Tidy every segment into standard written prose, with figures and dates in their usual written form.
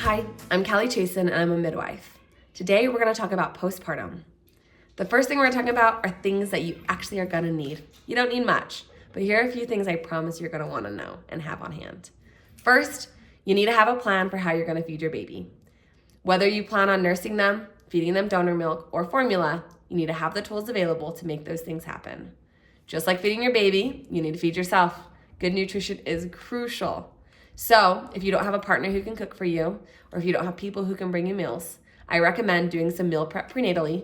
Hi, I'm Kalli Chason and I'm a midwife. Today we're going to talk about postpartum. The first thing we're going to talk about are things that you actually are going to need. You don't need much, but here are a few things I promise you're going to want to know and have on hand. First, you need to have a plan for how you're going to feed your baby. Whether you plan on nursing them, feeding them donor milk, or formula, you need to have the tools available to make those things happen. Just like feeding your baby, you need to feed yourself. Good nutrition is crucial. So if you don't have a partner who can cook for you, or if you don't have people who can bring you meals, I recommend doing some meal prep prenatally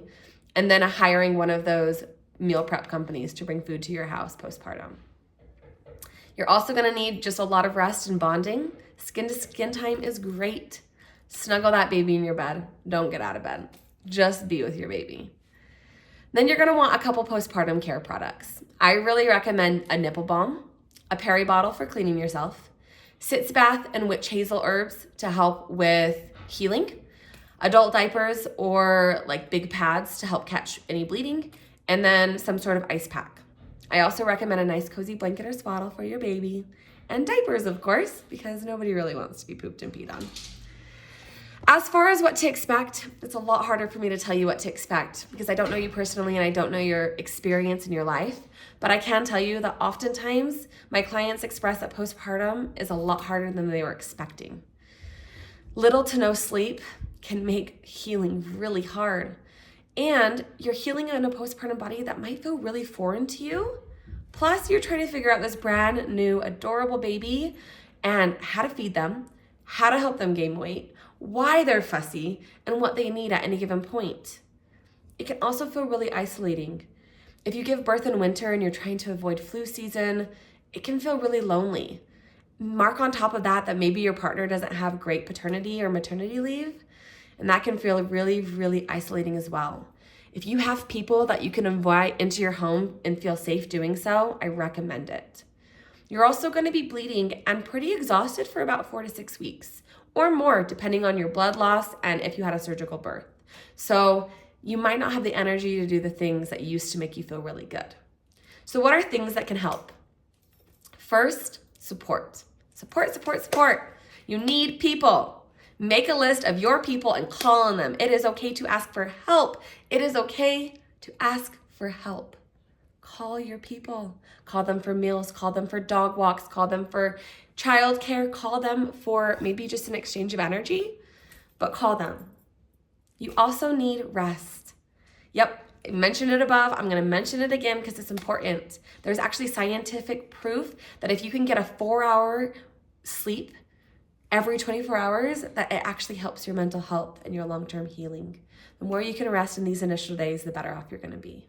and then hiring one of those meal prep companies to bring food to your house postpartum. You're also gonna need just a lot of rest and bonding. Skin to skin time is great. Snuggle that baby in your bed. Don't get out of bed. Just be with your baby. Then you're gonna want a couple postpartum care products. I really recommend a nipple balm, a peri bottle for cleaning yourself, sitz bath and witch hazel herbs to help with healing, adult diapers or like big pads to help catch any bleeding, and then some sort of ice pack. I also recommend a nice cozy blanket or swaddle for your baby, and diapers, of course, because nobody really wants to be pooped and peed on. As far as what to expect, it's a lot harder for me to tell you what to expect because I don't know you personally and I don't know your experience in your life. But I can tell you that oftentimes my clients express that postpartum is a lot harder than they were expecting. Little to no sleep can make healing really hard. And you're healing in a postpartum body that might feel really foreign to you. Plus, you're trying to figure out this brand new, adorable baby and how to feed them, how to help them gain weight, why they're fussy, and what they need at any given point. It can also feel really isolating. If you give birth in winter and you're trying to avoid flu season, it can feel really lonely. Mark on top of that maybe your partner doesn't have great paternity or maternity leave, and that can feel really, really isolating as well. If you have people that you can invite into your home and feel safe doing so, I recommend it. You're also going to be bleeding and pretty exhausted for about 4 to 6 weeks or more, depending on your blood loss and if you had a surgical birth. So you might not have the energy to do the things that used to make you feel really good. So what are things that can help? First, support. Support. You need people. Make a list of your people and call on them. It is okay to ask for help. It is okay to ask for help. Call your people. Call them for meals, call them for dog walks, call them for childcare, call them for maybe just an exchange of energy, but call them. You also need rest. Yep, I mentioned it above. I'm going to mention it again because it's important. There's actually scientific proof that if you can get a 4-hour sleep every 24 hours, that it actually helps your mental health and your long-term healing. The more you can rest in these initial days, the better off you're going to be.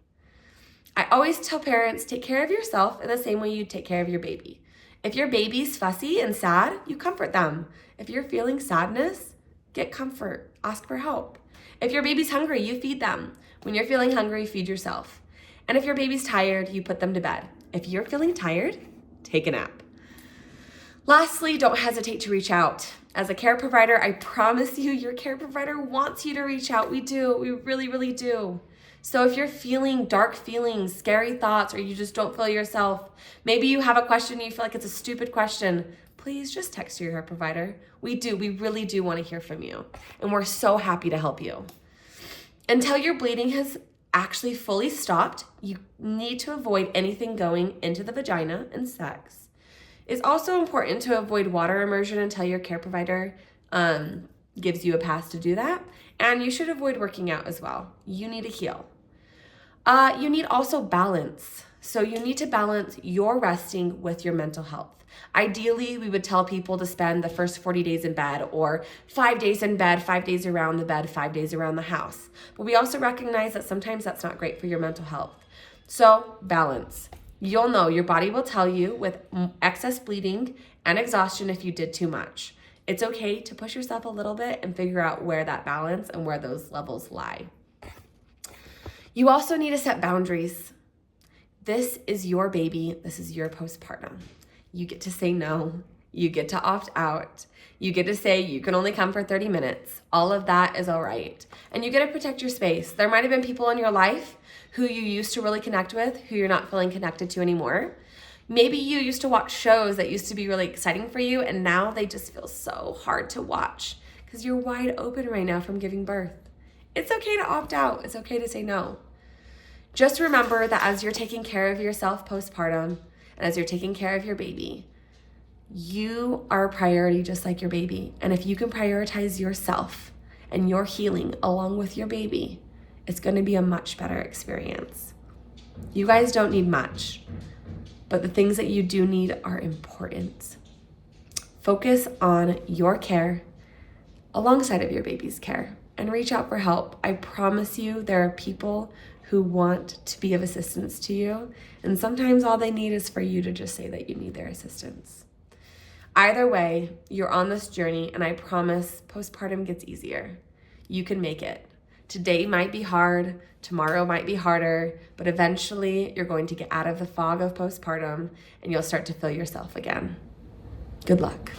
I always tell parents, take care of yourself in the same way you take care of your baby. If your baby's fussy and sad, you comfort them. If you're feeling sadness, get comfort, ask for help. If your baby's hungry, you feed them. When you're feeling hungry, feed yourself. And if your baby's tired, you put them to bed. If you're feeling tired, take a nap. Lastly, don't hesitate to reach out. As a care provider, I promise you, your care provider wants you to reach out. We do, we really, really do. So if you're feeling dark feelings, scary thoughts, or you just don't feel yourself, maybe you have a question and you feel like it's a stupid question, please just text your care provider. We really do want to hear from you. And we're so happy to help you. Until your bleeding has actually fully stopped, you need to avoid anything going into the vagina and sex. It's also important to avoid water immersion until your care provider gives you a pass to do that. And you should avoid working out as well. You need to heal. You need also balance. So you need to balance your resting with your mental health. Ideally, we would tell people to spend the first 40 days in bed or 5 days in bed, 5 days around the bed, 5 days around the house. But we also recognize that sometimes that's not great for your mental health. So balance. You'll know, your body will tell you with excess bleeding and exhaustion if you did too much. It's okay to push yourself a little bit and figure out where that balance and where those levels lie. You also need to set boundaries. This is your baby. This is your postpartum. You get to say no. You get to opt out. You get to say you can only come for 30 minutes. All of that is all right. And you get to protect your space. There might have been people in your life who you used to really connect with, who you're not feeling connected to anymore. Maybe you used to watch shows that used to be really exciting for you, and now they just feel so hard to watch because you're wide open right now from giving birth. It's okay to opt out. It's okay to say no. Just remember that as you're taking care of yourself postpartum and as you're taking care of your baby, you are a priority just like your baby. And if you can prioritize yourself and your healing along with your baby, it's going to be a much better experience. You guys don't need much, but the things that you do need are important. Focus on your care alongside of your baby's care and reach out for help. I promise you there are people who want to be of assistance to you, and sometimes all they need is for you to just say that you need their assistance. Either way, you're on this journey, and I promise postpartum gets easier. You can make it. Today might be hard, tomorrow might be harder, but eventually you're going to get out of the fog of postpartum and you'll start to feel yourself again. Good luck.